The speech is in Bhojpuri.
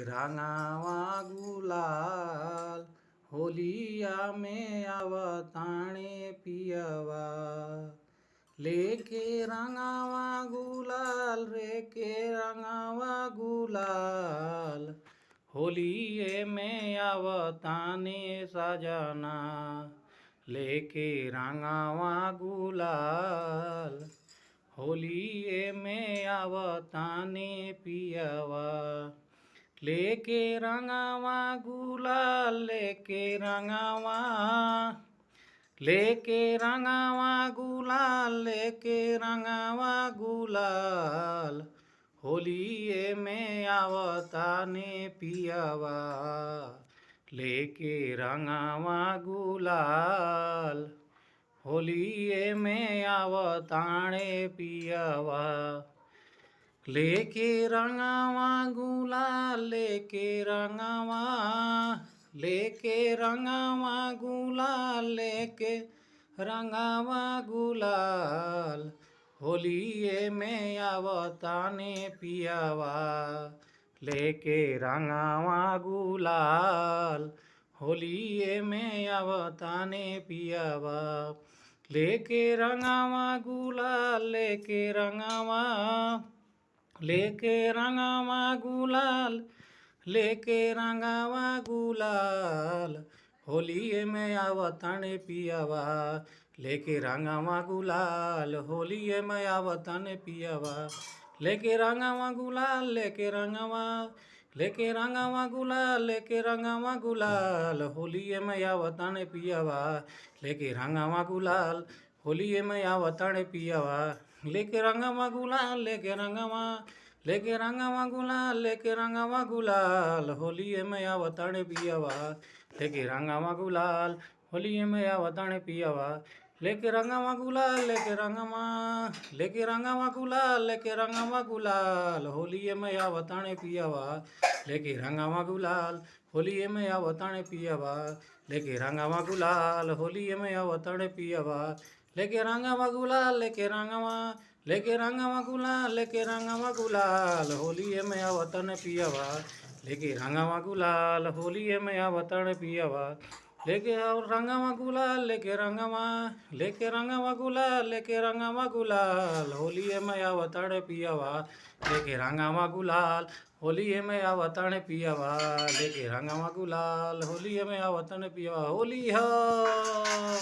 रंगावा गुलाल होलिया में आवताणे पियवा। लेके रंगावा गुलाल रे के रंगावा गुलाल होलिये में आवताने सजना। लेके रंगावा गुलाल होलिये में आवताने पियवा। लेके रंगावा गुलाल लेके रंगावा गुलाल लेके रंगावा गुलाल होलिये में आवताने पियवा। लेके रंगावा गुलाल होलिये में आवताणे पियवा। लेके रंगावा गुलाल लेके रंगावा गुलाल लेके रंगावा गुलाल होलिये में आवताने पियवा। लेके रंगावा गुलाल होलिये में आवताने पियवा। लेके रंगावा गुलाल लेके रंगावा गुलाल लेके रंगावा गुलाल होलिये में आवताने पियवा। लेके रंगावा गुलाल होलिये में आवताने पियवा। लेके रंगावा गुलाल लेके रंगावा गुलाल लेके रंगावा गुलाल होलिये में आवताने पियवा। लेके रंगावा गुलाल होलिये में आवताने पियवा। लेके रंगावा गुलाल लेके रंगावा गुलाल लेके रंगावा गुलाल होलिये में आवताने पियवा। लेके रंगावा गुलाल होलिये में आवताने पियवा। लेके रंगावा गुलाल लेके रंगावा गुलाल लेके रंगावा गुलाल होलिये में आवताने पियवा। लेके रंगावा गुलाल होलिये में आवताने पियवा। लेके रंगावा गुलाल होलिये में आवताने पियवा। लेके रंगावा गुलाल लेके रंगावा गुलाल लेके रंगावा गुलाल होलिये में आवताने पियवा। लेके रंगावा गुलाल होलिये में आवताने पियवा। लेके रंगावा गुलाल लेके रंगावा गुलाल लेके रंगावा गुलाल होलिये में आवताने पियवा। लेके रंगावा गुलाल होलिये में आवताने पियवा। लेके रंगावा गुलाल होलिये में आवताने पियवा। होली हो।